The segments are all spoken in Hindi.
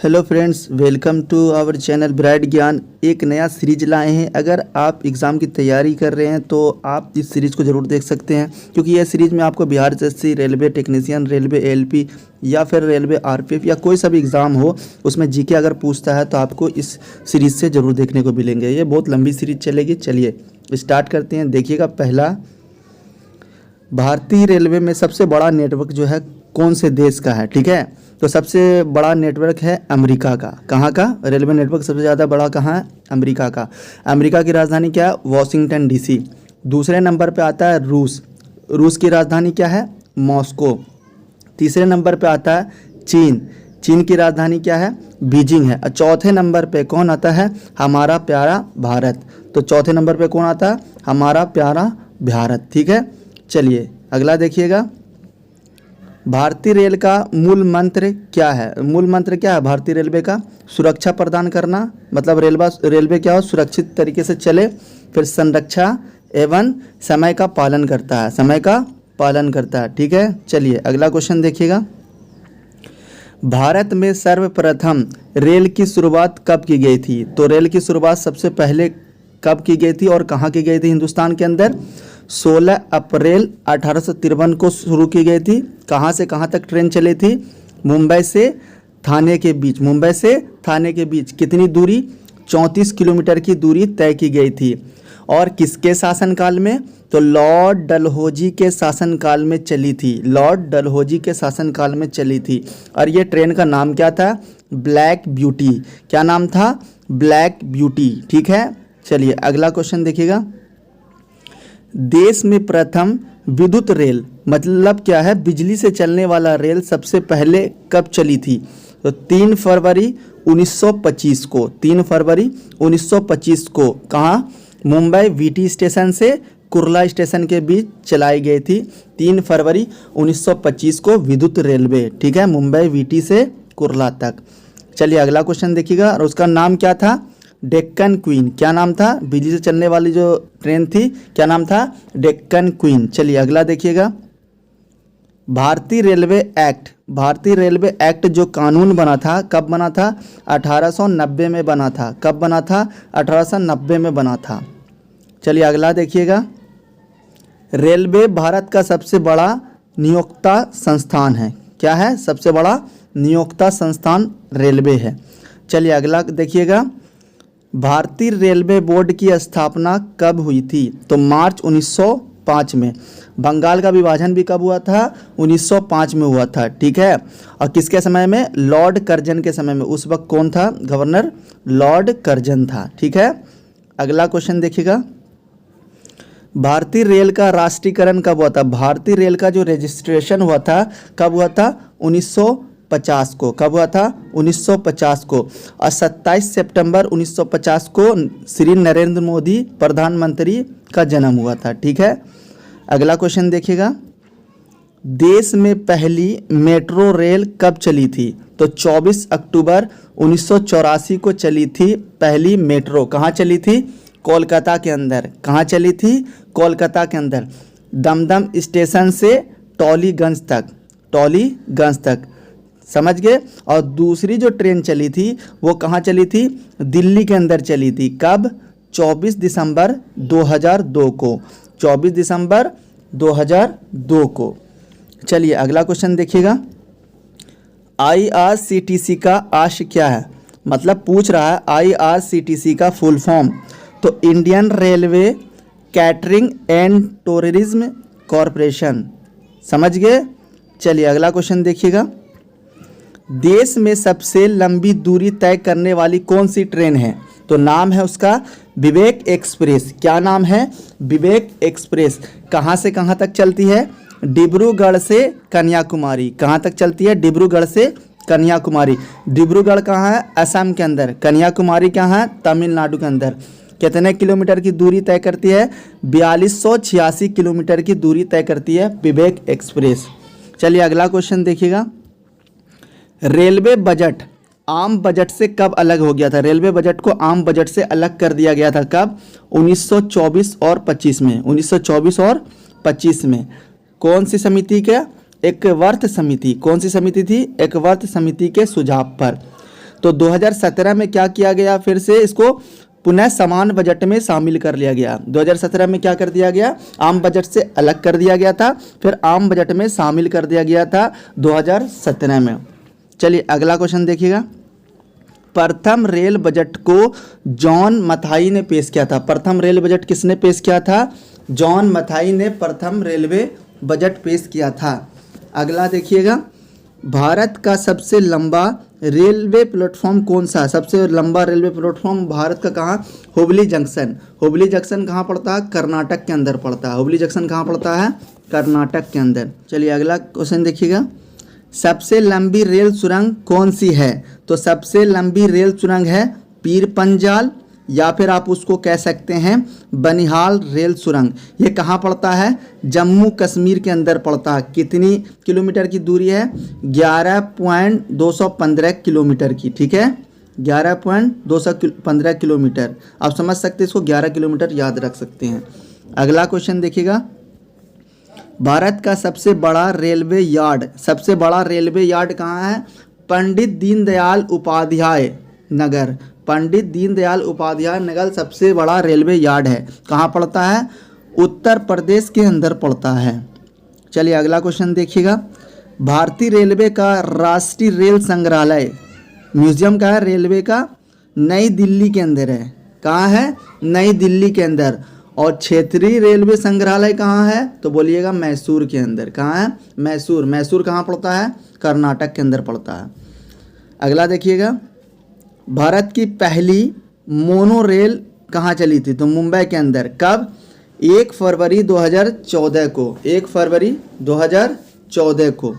Hello friends, welcome to our channel bright Gyan. एक नया सीरीज लाए हैं। अगर आप एग्ज़ाम की तैयारी कर रहे हैं तो आप इस सीरीज़ को ज़रूर देख सकते हैं, क्योंकि यह सीरीज़ में आपको Bihar SSC, railway technician, railway ALP या फिर रेलवे आरपीएफ या कोई सा भी एग्ज़ाम हो उसमें जीके अगर पूछता है तो आपको इस सीरीज़ से ज़रूर देखने को मिलेंगे। ये बहुत लंबी सीरीज़ चलेगी। चलिए स्टार्ट करते हैं। देखिएगा, पहला, भारतीय रेलवे में सबसे बड़ा नेटवर्क जो है कौन से देश का है? ठीक है, तो सबसे बड़ा नेटवर्क है अमेरिका का। कहाँ का रेलवे नेटवर्क सबसे ज़्यादा बड़ा कहाँ है? अमेरिका का। अमेरिका की राजधानी क्या है? Washington DC. दूसरे नंबर पे आता है रूस। रूस की राजधानी क्या है? मॉस्को। तीसरे नंबर पे आता है चीन। चीन की राजधानी क्या है? बीजिंग है। और चौथे नंबर पे कौन आता है? हमारा प्यारा भारत। तो चौथे नंबर पे कौन आता है? हमारा प्यारा भारत। ठीक है, चलिए अगला देखिएगा। भारतीय रेल का मूल मंत्र क्या है? मूल मंत्र क्या है भारतीय रेलवे का? सुरक्षा प्रदान करना, मतलब रेलवे क्या हो? सुरक्षित तरीके से चले। फिर संरक्षा एवं समय का पालन करता है। समय का पालन करता है। ठीक है, चलिए अगला क्वेश्चन देखिएगा। भारत में सर्वप्रथम रेल की शुरुआत कब की गई थी? तो रेल की शुरुआत सबसे पहले कब की गई थी और कहाँ की गई थी हिंदुस्तान के अंदर? 16 अप्रैल 1853 को शुरू की गई थी। कहाँ से कहाँ तक ट्रेन चली थी? मुंबई से थाने के बीच। मुंबई से थाने के बीच कितनी दूरी? 34 किलोमीटर की दूरी तय की गई थी। और किसके शासनकाल में? तो लॉर्ड डलहौजी के शासनकाल में चली थी। लॉर्ड डलहौजी के शासनकाल में चली थी। और ये ट्रेन का नाम क्या था? Black beauty. क्या नाम था? Black beauty. ठीक है, चलिए अगला क्वेश्चन देखिएगा। देश में प्रथम विद्युत रेल, मतलब क्या है? बिजली से चलने वाला रेल सबसे पहले कब चली थी? तो 3 फरवरी 1925 को। 3 फरवरी 1925 को कहाँ? मुंबई वीटी स्टेशन से कुर्ला स्टेशन के बीच चलाई गई थी। 3 फरवरी 1925 को विद्युत रेलवे। ठीक है, मुंबई वीटी से कुर्ला तक। चलिए अगला क्वेश्चन देखिएगा, और उसका नाम क्या था? डेक्कन क्वीन। क्या नाम था? बिजली से चलने वाली जो ट्रेन थी, क्या नाम था? डेक्कन क्वीन। चलिए अगला देखिएगा। भारतीय रेलवे एक्ट। भारतीय रेलवे एक्ट जो कानून बना था, कब बना था? 1890 में बना था। कब बना था? 1890 में बना था। चलिए अगला देखिएगा। रेलवे भारत का सबसे बड़ा नियोक्ता संस्थान है। क्या है? सबसे बड़ा नियोक्ता संस्थान रेलवे है। चलिए अगला देखिएगा। भारतीय रेलवे बोर्ड की स्थापना कब हुई थी? तो मार्च 1905 में। बंगाल का विभाजन भी कब हुआ था? 1905 में हुआ था। ठीक है, और किसके समय में? लॉर्ड कर्जन के समय में। उस वक्त कौन था गवर्नर? लॉर्ड कर्जन था। ठीक है, अगला क्वेश्चन देखिएगा। भारतीय रेल का राष्ट्रीयकरण कब हुआ था? भारतीय रेल का जो रजिस्ट्रेशन हुआ था कब हुआ था? 1950 को। कब हुआ था? 1950 को। और 27 सितंबर 1950 को श्री नरेंद्र मोदी प्रधानमंत्री का जन्म हुआ था। ठीक है, अगला क्वेश्चन देखिएगा। देश में पहली मेट्रो रेल कब चली थी? तो 24 अक्टूबर 1984 को चली थी पहली मेट्रो। कहाँ चली थी? कोलकाता के अंदर। कहाँ चली थी? कोलकाता के अंदर। दमदम स्टेशन से टॉलीगंज तक। टॉलीगंज तक, समझ गए। और दूसरी जो ट्रेन चली थी वो कहाँ चली थी? दिल्ली के अंदर चली थी। कब? 24 दिसंबर 2002 को। 24 दिसंबर 2002 को। चलिए अगला क्वेश्चन देखिएगा। IRCTC का आशय क्या है? मतलब पूछ रहा है IRCTC का फुल फॉर्म। तो Indian railway catering and tourism corporation. समझ गए। चलिए अगला क्वेश्चन देखिएगा। देश में सबसे लंबी दूरी तय करने वाली कौन सी ट्रेन है? तो नाम है उसका विवेक एक्सप्रेस। क्या नाम है? विवेक एक्सप्रेस। कहाँ से कहाँ तक चलती है? डिब्रूगढ़ से कन्याकुमारी। कहाँ तक चलती है? डिब्रूगढ़ से कन्याकुमारी। डिब्रूगढ़ कहाँ है? असम के अंदर। कन्याकुमारी कहाँ है? तमिलनाडु के अंदर। कितने किलोमीटर की दूरी तय करती है? 4286 किलोमीटर की दूरी तय करती है विवेक एक्सप्रेस। चलिए अगला क्वेश्चन देखिएगा। रेलवे बजट आम बजट से कब अलग हो गया था? रेलवे बजट को आम बजट से अलग कर दिया गया था। कब? 1924 और 25 में। 1924 और 25 में। कौन सी समिति के? एकवर्थ समिति। कौन सी समिति थी? एकवर्थ समिति के सुझाव पर। तो 2017 में क्या किया गया, फिर से इसको पुनः समान बजट में शामिल कर लिया गया। 2017 में क्या कर दिया गया, आम बजट से अलग कर दिया गया था, फिर आम बजट में शामिल कर दिया गया था 2017 में। चलिए अगला क्वेश्चन देखिएगा। प्रथम रेल बजट को जॉन मथाई ने पेश किया था। प्रथम रेल बजट किसने पेश किया था, जॉन मथाई ने प्रथम रेलवे बजट पेश किया था। अगला देखिएगा, भारत का सबसे लंबा रेलवे प्लेटफॉर्म कौन सा है। सबसे लंबा रेलवे प्लेटफॉर्म भारत का कहाँ, हुबली जंक्शन। हुबली जंक्शन कहाँ पड़ता है, कर्नाटक के अंदर पड़ता है। हुबली जंक्शन कहाँ पड़ता है, कर्नाटक के अंदर। चलिए अगला क्वेश्चन देखिएगा, सबसे लंबी रेल सुरंग कौन सी है। तो सबसे लंबी रेल सुरंग है पीर पंजाल, या फिर आप उसको कह सकते हैं बनिहाल रेल सुरंग। ये कहाँ पड़ता है, जम्मू कश्मीर के अंदर पड़ता है। कितनी किलोमीटर की दूरी है, 11.215 किलोमीटर की, ठीक है, 11.215 किलोमीटर। आप समझ सकते हैं इसको, 11 किलोमीटर याद रख सकते हैं। अगला क्वेश्चन देखिएगा, भारत का सबसे बड़ा रेलवे यार्ड, सबसे बड़ा रेलवे यार्ड कहाँ है, पंडित दीनदयाल उपाध्याय नगर। पंडित दीनदयाल उपाध्याय नगर सबसे बड़ा रेलवे यार्ड है। कहाँ पड़ता है, उत्तर प्रदेश के अंदर पड़ता है। चलिए अगला क्वेश्चन देखिएगा, भारतीय रेलवे का राष्ट्रीय रेल संग्रहालय म्यूजियम का है रेलवे का, नई दिल्ली के अंदर है। कहाँ है, नई दिल्ली के अंदर। और क्षेत्रीय रेलवे संग्रहालय कहाँ है, तो बोलिएगा मैसूर के अंदर। कहाँ है, मैसूर। मैसूर कहाँ पड़ता है, कर्नाटक के अंदर पड़ता है। अगला देखिएगा, भारत की पहली मोनो रेल कहाँ चली थी, तो मुंबई के अंदर। कब, 1 फरवरी 2014 को, 1 फरवरी 2014 को।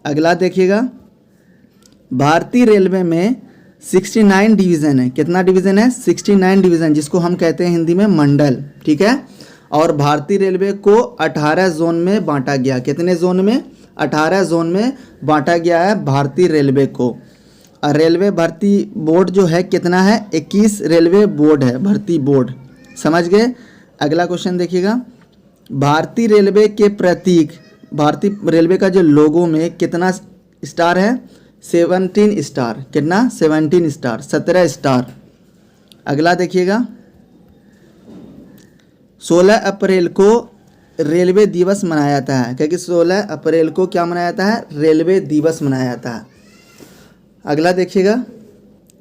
अगला देखिएगा, भारतीय रेलवे में 69 डिवीज़न है। कितना डिवीज़न है, 69 डिवीज़न, जिसको हम कहते हैं हिंदी में मंडल, ठीक है। और भारतीय रेलवे को 18 जोन में बांटा गया। कितने जोन में, 18 जोन में बांटा गया है भारतीय रेलवे को। और रेलवे भर्ती बोर्ड जो है कितना है, 21 रेलवे बोर्ड है, भर्ती बोर्ड, समझ गए। अगला क्वेश्चन देखिएगा, भारतीय रेलवे के प्रतीक, भारतीय रेलवे का जो लोगो में कितना स्टार है, 17 स्टार। कितना, 17 स्टार, 17 स्टार। अगला देखिएगा, 16 अप्रैल को रेलवे दिवस मनाया जाता है, क्योंकि 16 अप्रैल को क्या मनाया जाता है, रेलवे दिवस मनाया जाता है। अगला देखिएगा,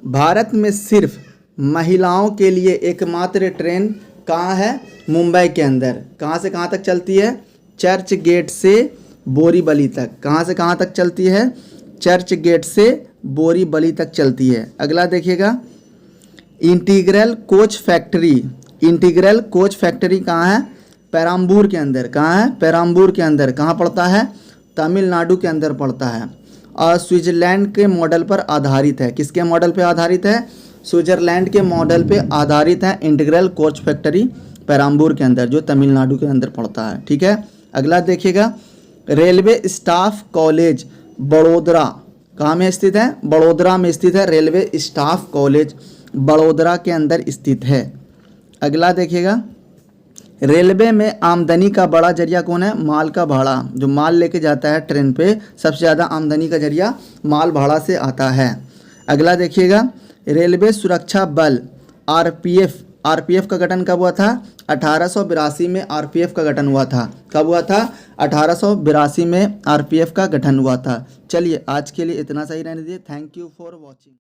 भारत में सिर्फ महिलाओं के लिए एकमात्र ट्रेन कहाँ है, मुंबई के अंदर। कहाँ से कहाँ तक चलती है, चर्च गेट से बोरीवली तक। कहाँ से कहाँ तक चलती है, चर्च गेट से बोरीवली तक चलती है। अगला देखिएगा, integral coach factory, integral coach factory कहाँ है, पेराम्बूर के अंदर। कहाँ है, पेराम्बूर के अंदर। कहाँ पड़ता है, तमिलनाडु के अंदर पड़ता है। और स्विट्जरलैंड के मॉडल पर आधारित है। किसके मॉडल पे आधारित है, स्विट्जरलैंड के मॉडल पे आधारित है इंटीग्रल कोच फैक्ट्री पेराम्बूर के अंदर, जो तमिलनाडु के अंदर पड़ता है, ठीक है। अगला देखिएगा, रेलवे स्टाफ कॉलेज बड़ोदरा कहाँ में स्थित है, बड़ोदरा में स्थित है। रेलवे स्टाफ कॉलेज बड़ोदरा के अंदर स्थित है। अगला देखिएगा, रेलवे में आमदनी का बड़ा जरिया कौन है, माल का भाड़ा। जो माल लेके जाता है ट्रेन पे, सबसे ज़्यादा आमदनी का जरिया माल भाड़ा से आता है। अगला देखिएगा, रेलवे सुरक्षा बल आरपीएफ, आरपीएफ का गठन कब हुआ था, 1882 में आरपीएफ का गठन हुआ था। कब हुआ था, 1882 में आरपीएफ का गठन हुआ था। चलिए आज के लिए इतना सही रहने दीजिए। Thank you for watching.